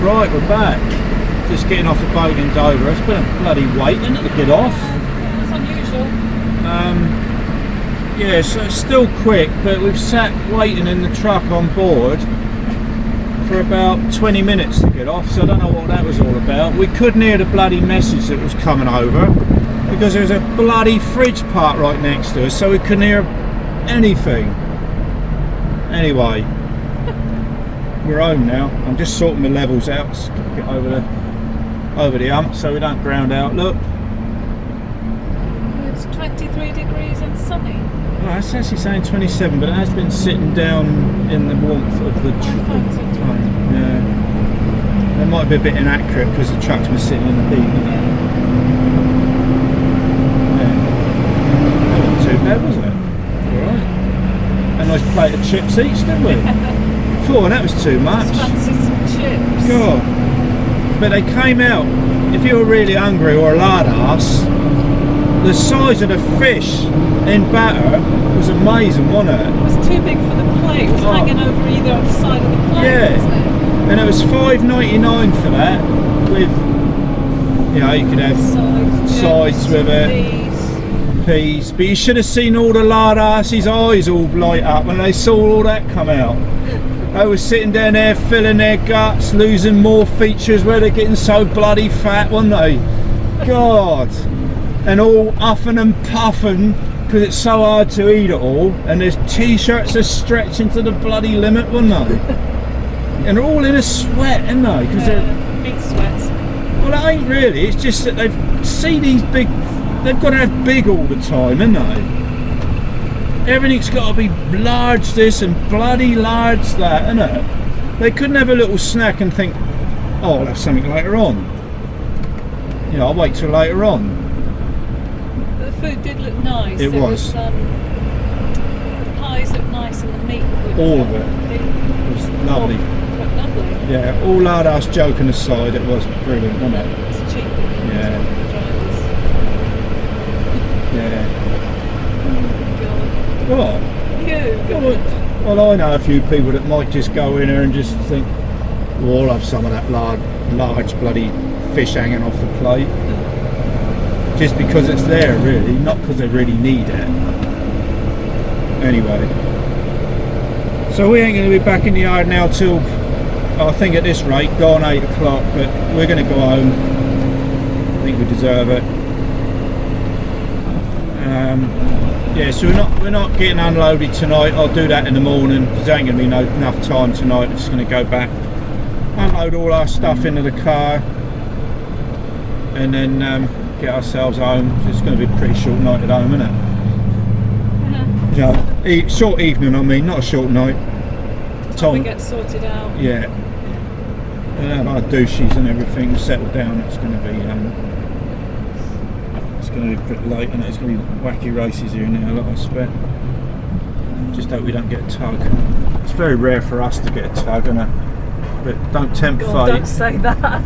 Right, we're back. Just getting off the boat in Dover. It's been a bloody wait, isn't it, to get off? Yeah, it's unusual. Yeah, so it's still quick, but we've sat waiting in the truck on board for about 20 minutes to get off, so I don't know what that was all about. We couldn't hear the bloody message that was coming over because there was a bloody fridge parked right next to us, so we couldn't hear anything. Anyway, we're home now. I'm just sorting the levels out to get over the hump so we don't ground out. Look, It's 23 degrees and sunny. well, it's actually saying 27, but it has been sitting down in the warmth of the time. Yeah, that might be a bit inaccurate because the truck's been sitting in the heat. Yeah, that wasn't too bad, was it? All right. A nice plate of chips each, didn't we? Cool, and that was too much. Fancy some chips. God. But they came out, if you were really hungry or a lard ass, the size of the fish in batter was amazing, wasn't it? It was too big for the plate. It was hanging over either side of the plate, Yeah. wasn't it? And it was $5.99 for that, with, you know, you could have sides with it. Peas. But you should have seen all the lard asses' eyes all light up when they saw all that come out. They were sitting down there filling their guts, losing more features where they're getting so bloody fat, weren't they? God. And all huffing and puffing because it's so hard to eat it all, and their t-shirts are stretching to the bloody limit, weren't they? And they're all in a sweat, aren't they? Because they're big sweats. well, it ain't really. It's just that they've got to have big all the time, ain't they? Everything's got to be large this and bloody large that, isn't it? They couldn't have a little snack and think, oh, I'll have something later on. You know, I'll wait till later on. But the food did look nice. It was. The pies looked nice and the meat looked All of it was lovely. Quite lovely. Yeah, all lard ass joking aside, it was brilliant, wasn't it? It's cheap. Yeah. Yeah. What? Well, I know a few people that might just go in there and just think, well, I'll have some of that large bloody fish hanging off the plate. Just because it's there, really, not because they really need it. Anyway. So we ain't going to be back in the yard now till, I think at this rate, gone 8 o'clock, but we're going to go home. I think we deserve it. Yeah, so we're not getting unloaded tonight. I'll do that in the morning because there ain't going to be enough time tonight. We're just going to go back, unload all our stuff into the car, and then get ourselves home. It's going to be a pretty short night at home, isn't it? Yeah, short evening. I mean, not a short night. Time we get sorted out. Yeah, and our douches and everything settled down. It's going to be. It's going to be a bit late, and it's going to be wacky races here and there, I expect. Just hope we don't get a tug. It's very rare for us to get a tug, isn't it? But don't tempt fate. Don't say that.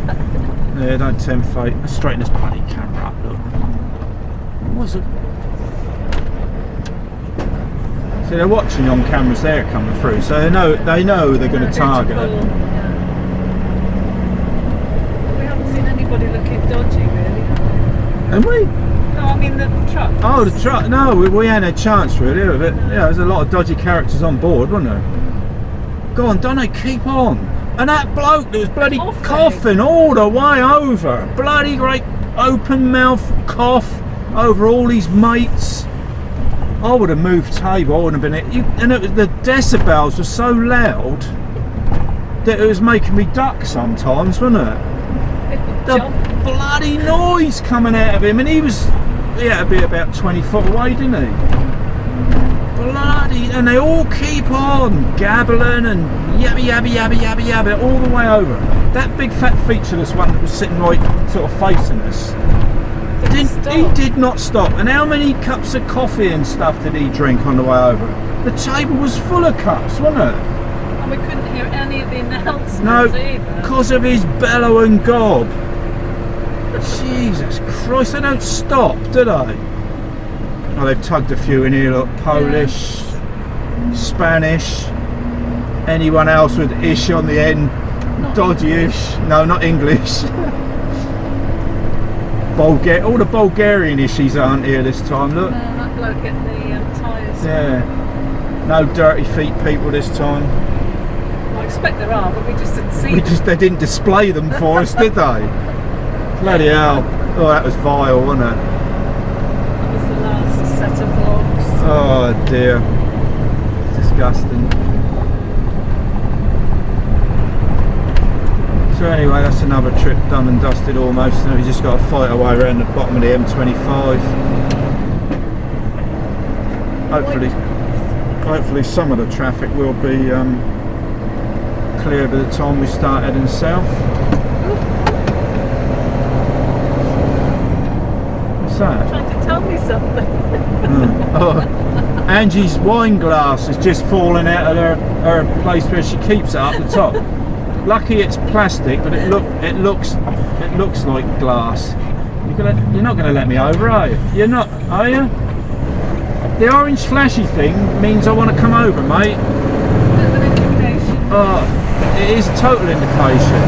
Yeah, don't tempt fate. Let's straighten this bloody camera up, look. What was it? See, they're watching on cameras there coming through, so they know they're going to target it. We haven't seen anybody looking dodgy, really, have we? And we? No, I mean the truck. Oh, the truck. No, we ain't had a chance really of it. Yeah, there's a lot of dodgy characters on board, wasn't there? Go on, don't they keep on? And that bloke that was bloody coughing all the way over. Bloody great open mouth cough over all his mates. I would have moved table, I wouldn't have been it. And the decibels were so loud that it was making me duck sometimes, wasn't it? The bloody noise coming out of him, and he had to be about 20 foot away, didn't he? Bloody, and they all keep on gabbling and yabba all the way over. That big fat featureless one that was sitting right sort of facing us, he did not stop. And how many cups of coffee and stuff did he drink on the way over? The table was full of cups, wasn't it? And we couldn't hear any of the announcements either. Because of his bellow and gob. Jesus Christ, they don't stop, do they? Oh, they've tugged a few in here, look. Polish, Spanish, anyone else with ish on the end. Dodgy-ish. No, not English. All the Bulgarian-ishies aren't here this time, look. No, that bloke getting the tyres. Yeah. No dirty feet people this time. I expect there are, but we just didn't see them. They didn't display them for us, did they? Bloody hell. Oh, that was vile, wasn't it? That was the last set of vlogs. Oh dear. Disgusting. So anyway, that's another trip done and dusted almost. Now we just got to fight our way around the bottom of the M25. Hopefully some of the traffic will be clear by the time we start heading south. What's that? Trying to tell me something. Oh, Angie's wine glass is just falling out of her place where she keeps it up the top. Lucky it's plastic, but it looks like glass. You're not going to let me over, are you? You're not, are you? The orange flashy thing means I want to come over, mate. Bit of an indication. Oh, it is a total indication.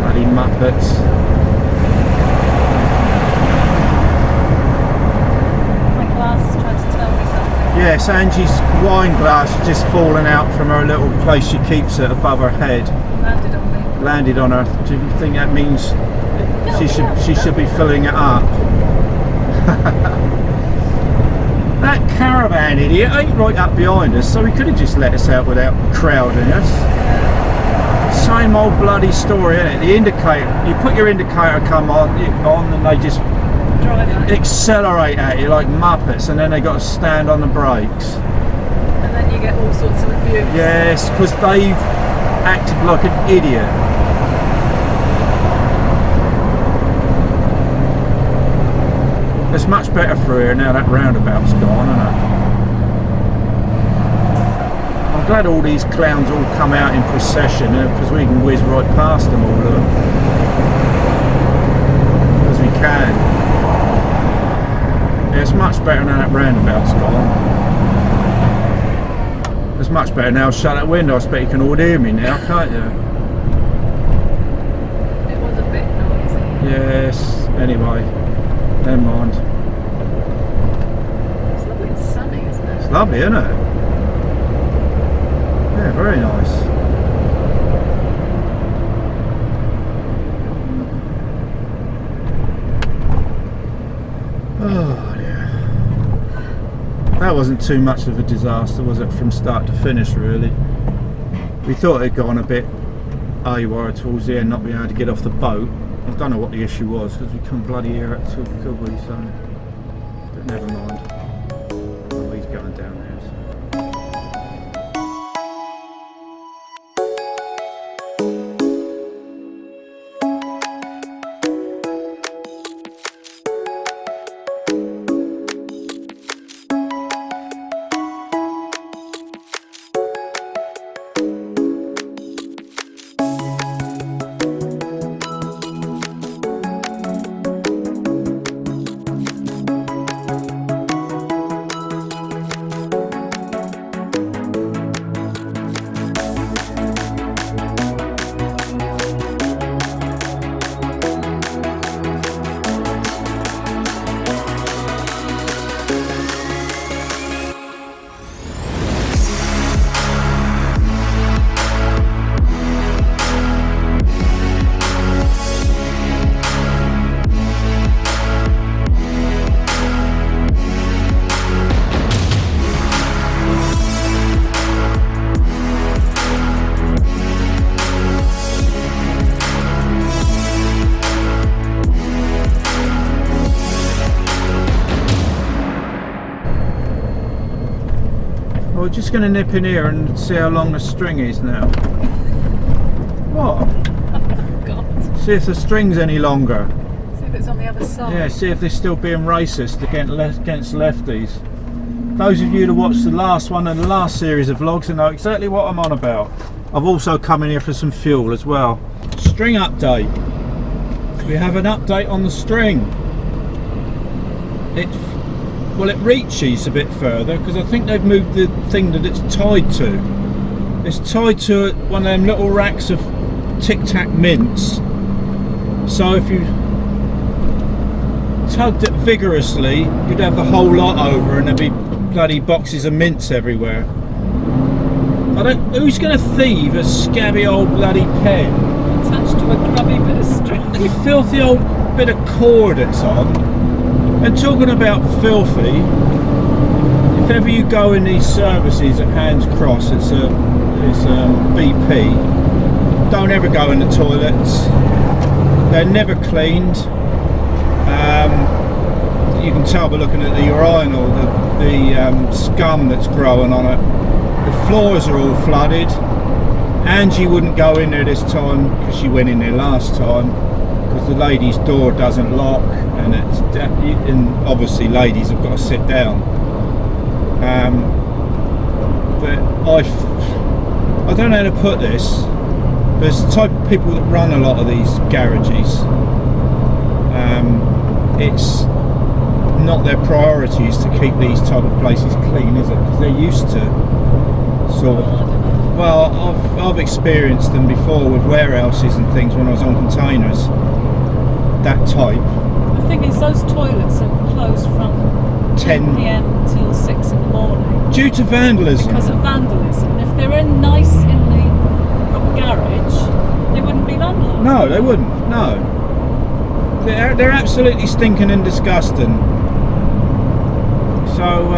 Bloody muppets. Yes, Angie's wine glass is just falling out from her little place she keeps it above her head. Landed on me. Landed on her. Do you think that means she should be filling it up? That caravan idiot ain't right up behind us, so he could have just let us out without crowding us. Same old bloody story, isn't it? The indicator, you put your indicator come on and they just accelerate at you like muppets, and then they got to stand on the brakes. And then you get all sorts of abuse. Yes, because they've acted like an idiot. It's much better through here now that roundabout's gone, isn't it? I'm glad all these clowns all come out in procession, because we can whiz right past them all, look. Because we can. Yeah, it's much better now that roundabout's gone. It's much better now. Shut that window. I expect you can all hear me now, can't you? It was a bit noisy. Yes. Anyway, never mind. It's lovely and sunny, isn't it? It's lovely, isn't it? Yeah, very nice. Oh dear. That wasn't too much of a disaster, was it, from start to finish, really? We thought it had gone a bit AWOL towards the end, not being able to get off the boat. I don't know what the issue was, because we couldn't bloody hear it, could we? So, but never mind. Oh, he's going down there. So. We're just going to nip in here and see how long the string is now. What? Oh, God. See if the string's any longer. See if it's on the other side. Yeah, see if they're still being racist against lefties. Those of you that watched the last one and the last series of vlogs know exactly what I'm on about. I've also come in here for some fuel as well. String update. We have an update on the string. Well, it reaches a bit further because I think they've moved the thing that it's tied to. It's tied to one of them little racks of Tic Tac mints. So if you tugged it vigorously, you'd have the whole lot over, and there'd be bloody boxes of mints everywhere. Who's going to thieve a scabby old bloody pen? Attached to a grubby bit of string. The filthy old bit of cord it's on. And talking about filthy, if ever you go in these services at Hands Cross, it's BP, don't ever go in the toilets. They're never cleaned. You can tell by looking at the urinal, the scum that's growing on it. The floors are all flooded. Angie wouldn't go in there this time because she went in there last time, because the ladies' door doesn't lock, and obviously ladies have got to sit down. But I don't know how to put this. There's the type of people that run a lot of these garages. It's not their priorities to keep these type of places clean, is it? Because they're used to sort of. Well, I've experienced them before with warehouses and things when I was on containers. That type. The thing is, those toilets are closed from 10 p.m. till 6 in the morning. Due to vandalism. Because of vandalism. If they were in nice in the proper garage, they wouldn't be vandalised. No, they wouldn't. No. They're absolutely stinking and disgusting. So,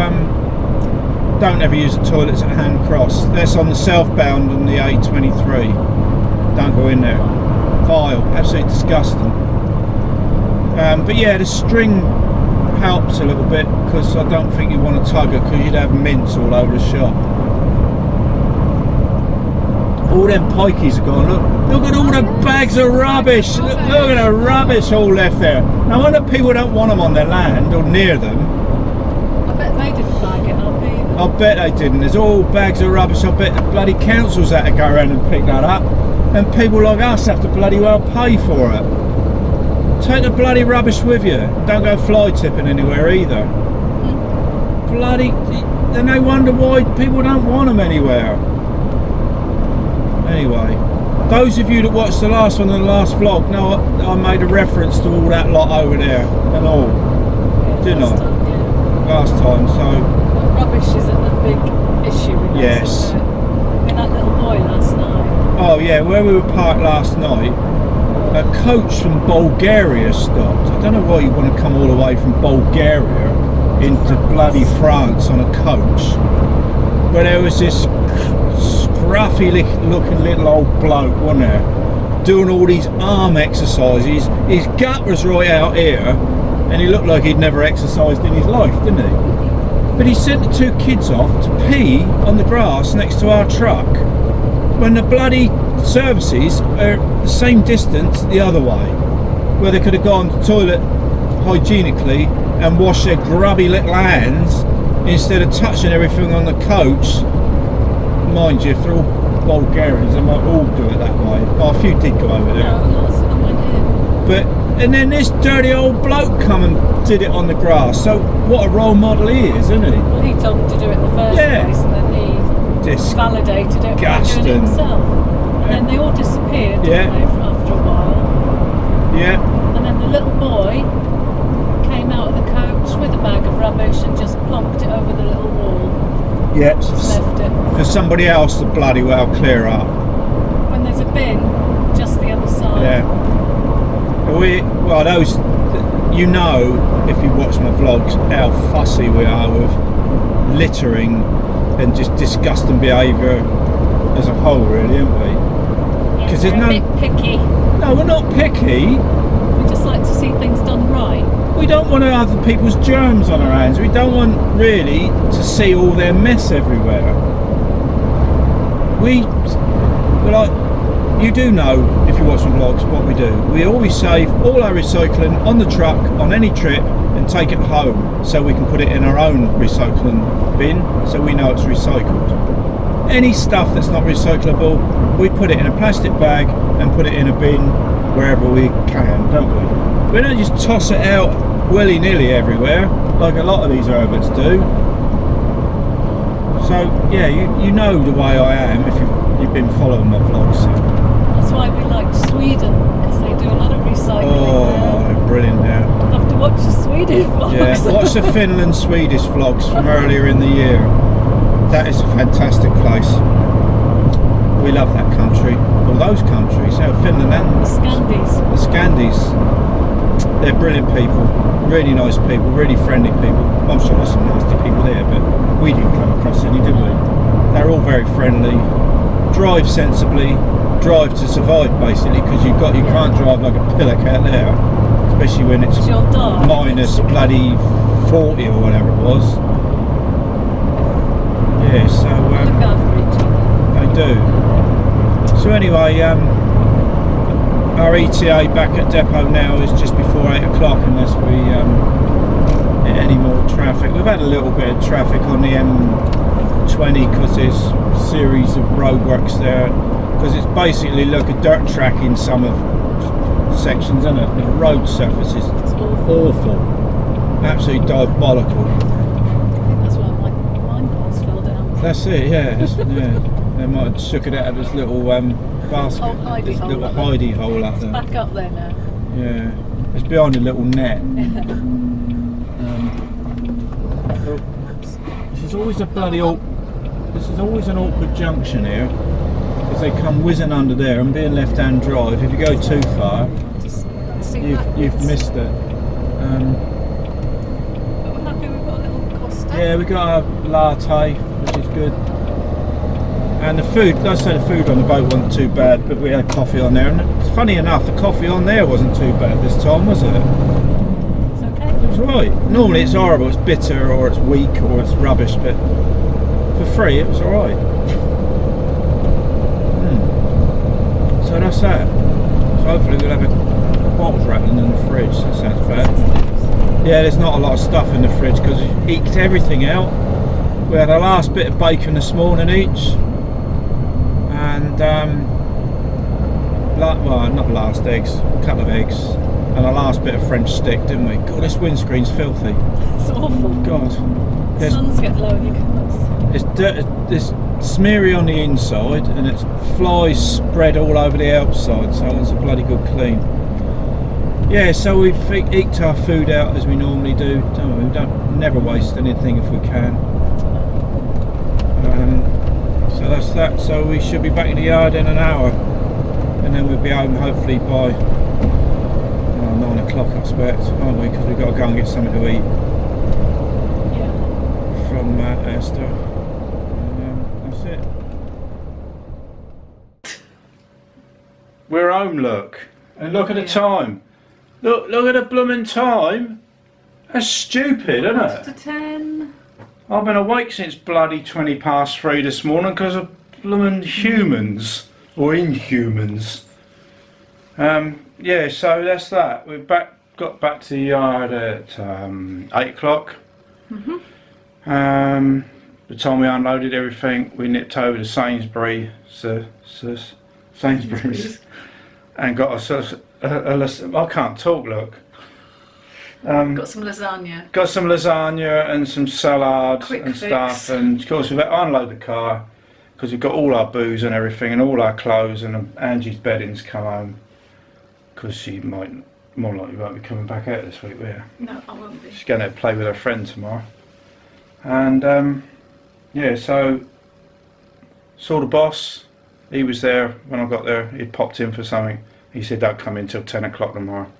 don't ever use the toilets at Hand Cross. That's on the southbound on the A23. Don't go in there. Vile, absolutely disgusting. But yeah, the string helps a little bit, because I don't think you want to tug it, because you'd have mints all over the shop. All them pikeys are gone. Look at all the bags of rubbish. Look at the rubbish all left there. No wonder people don't want them on their land or near them. I bet they didn't bag it up either. I bet they didn't. There's all bags of rubbish. I bet the bloody councils had to go around and pick that up, and people like us have to bloody well pay for it. Take the bloody rubbish with you. Don't go fly tipping anywhere either. Bloody, then they wonder why people don't want them anywhere. Anyway, those of you that watched the last one and the last vlog know I made a reference to all that lot over there and all. Didn't I? Last time, so. Rubbish isn't a big issue with yes. us, is it? I mean, that little boy last night. Oh yeah, where we were parked last night, a coach from Bulgaria stopped. I don't know why you want to come all the way from Bulgaria into bloody France on a coach. But there was this scruffy looking little old bloke, wasn't there, doing all these arm exercises. His gut was right out here, and he looked like he'd never exercised in his life, didn't he? But he sent the two kids off to pee on the grass next to our truck, when the bloody services are the same distance the other way, where they could have gone to the toilet hygienically and washed their grubby little hands instead of touching everything on the coach. Mind you, if they're all Bulgarians, they might all do it that way. Oh, a few did go over there. No, lots of them went in. But, and then this dirty old bloke come and did it on the grass. So what a role model he is, isn't he? Well, he told them to do it in the first place, and then he validated it by doing it himself. And then they all disappeared, didn't they, after a while? Yeah. And then the little boy came out of the coach with a bag of rubbish and just plonked it over the little wall. Yeah. Just left it. For somebody else to bloody well clear up. When there's a bin just the other side. Yeah. Well, those, you know, if you watch my vlogs, how fussy we are with littering and just disgusting behaviour as a whole, really, aren't we? Yes, we're a bit picky. No, we're not picky. We just like to see things done right. We don't want other people's germs on our hands. We don't want really to see all their mess everywhere. We're like, you do know, if you watch my vlogs, what we do. We always save all our recycling on the truck on any trip and take it home, so we can put it in our own recycling bin, so we know it's recycled. Any stuff that's not recyclable, we put it in a plastic bag and put it in a bin wherever we can, don't we? We don't just toss it out willy-nilly everywhere like a lot of these urbans do. So yeah, you know the way I am if you've been following my vlogs. So. That's why we like Sweden, because they do a lot of recycling. Oh, brilliant there. I'll have to watch the Swedish vlogs. Yeah, watch the Finland Swedish vlogs from earlier in the year. That is a fantastic place. We love that country. Well, those countries, Finland and The Scandies. The Scandies. They're brilliant people, really nice people, really friendly people. I'm sure there's some nasty people there, but we didn't come across any, did we? They're all very friendly. Drive sensibly, drive to survive basically, because you can't drive like a pillock out there, especially when it's minus bloody 40 or whatever it was. Yeah, so look after each other. they do. So anyway, our ETA back at depot now is just before 8 o'clock, unless we hit any more traffic. We've had a little bit of traffic on the M20 because there's a series of roadworks there. Because it's basically like a dirt track in some of sections, isn't it? The road surface is awful. Absolutely diabolical. I think that's why mine balls fell down. That's it, yeah. They might have shook it out of this little basket, this little hidey hole up there. It's back up there now. Yeah, it's behind a little net. This is always a bloody this is always an awkward junction here, because they come whizzing under there and being left-hand drive. If you go too far, you've missed it. We're happy we've got a little Costa. Yeah, we got a latte, which is good. And the food, let's say the food on the boat wasn't too bad, but we had coffee on there. And funny enough, the coffee on there wasn't too bad this time, was it? It's okay. It was right. Normally it's horrible, it's bitter or it's weak or it's rubbish, but for free it was alright. So that's that. So hopefully we'll have a bottles rattling in the fridge. That sounds bad. Yeah, there's not a lot of stuff in the fridge because we've eked everything out. We had a last bit of bacon this morning each. And well, not last eggs, a couple of eggs, and a last bit of French stick, didn't we? God, this windscreen's filthy. It's awful. God, The sun's getting low and you can. it's dirt, it's smeary on the inside, and it's flies spread all over the outside. So it's a bloody good clean. Yeah, so we've eked our food out as we normally do. Don't we? We don't never waste anything if we can. So that's that. So we should be back in the yard in an hour, and then we'll be home hopefully by 9 o'clock, I expect, aren't we? Because we've got to go and get something to eat. Yeah. From Esther. And that's it. We're home, look, and look at the time. Look at the blooming time. That's stupid, isn't it? To 10. I've been awake since bloody 20 past 3 this morning because of blooming humans, or inhumans. Yeah, so that's that. We got back to the yard at 8 o'clock. The time we unloaded everything, we nipped over to Sainsbury's and got us I can't talk, look. Got some lasagna. Got some lasagna and some salad Quick and fix. stuff, and of course we've had to unload the car because we've got all our booze and everything and all our clothes, and Angie's bedding's come home because she might, more likely won't be coming back out this week, will you? No, I won't be. She's going to play with her friend tomorrow. And yeah, so saw the boss. He was there when I got there. He'd popped in for something. He said don't come in till 10 o'clock tomorrow.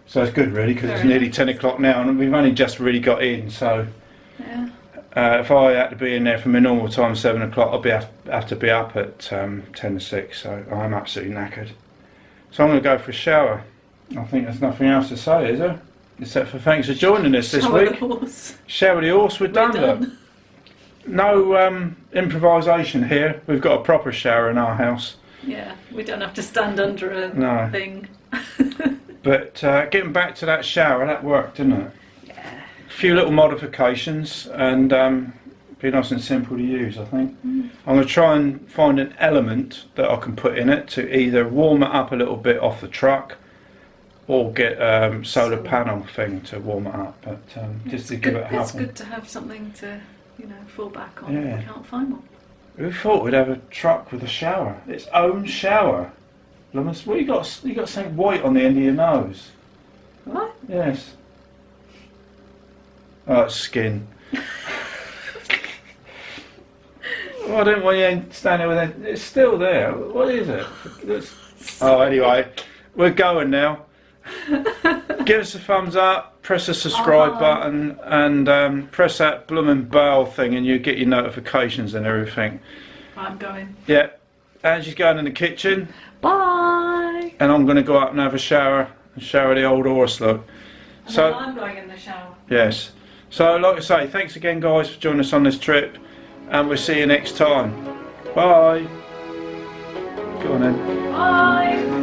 So it's good really, because it's nearly 10 o'clock now and we've only just really got in. So Yeah. if I had to be in there for my normal time, 7 o'clock, I'll have to be up at 10 to 6. So I'm absolutely knackered. So I'm going to go for a shower. I think there's nothing else to say, is there? Except for thanks for joining us this Shower week. the horse. Shower the horse, we're done. Look. No improvisation here. We've got a proper shower in our house. Yeah, we don't have to stand under a No. thing. But getting back to that shower, that worked, didn't it? Yeah. A few little modifications and be nice and simple to use, I think. I'm going to try and find an element that I can put in it to either warm it up a little bit off the truck or get solar panel thing to warm it up. But just to give it a It's happen. good to have something to, fall back on Yeah. if we can't find one. Who thought we'd have a truck with a shower? Its own shower. What you got? You got something white on the end of your nose. What? Yes. Oh, it's skin. Well, I didn't want you standing with it. It's still there. What is it? Oh, anyway, we're going now. Give us a thumbs up, press the subscribe button, and press that Blummin bell thing, and you get your notifications and everything. I'm going. Yeah. Angie's going in the kitchen. Bye. And I'm going to go up and have a shower and shower the old horse look. And so then I'm going in the shower. Yes. So, like I say, thanks again, guys, for joining us on this trip, and we'll see you next time. Bye. Go on then. Bye.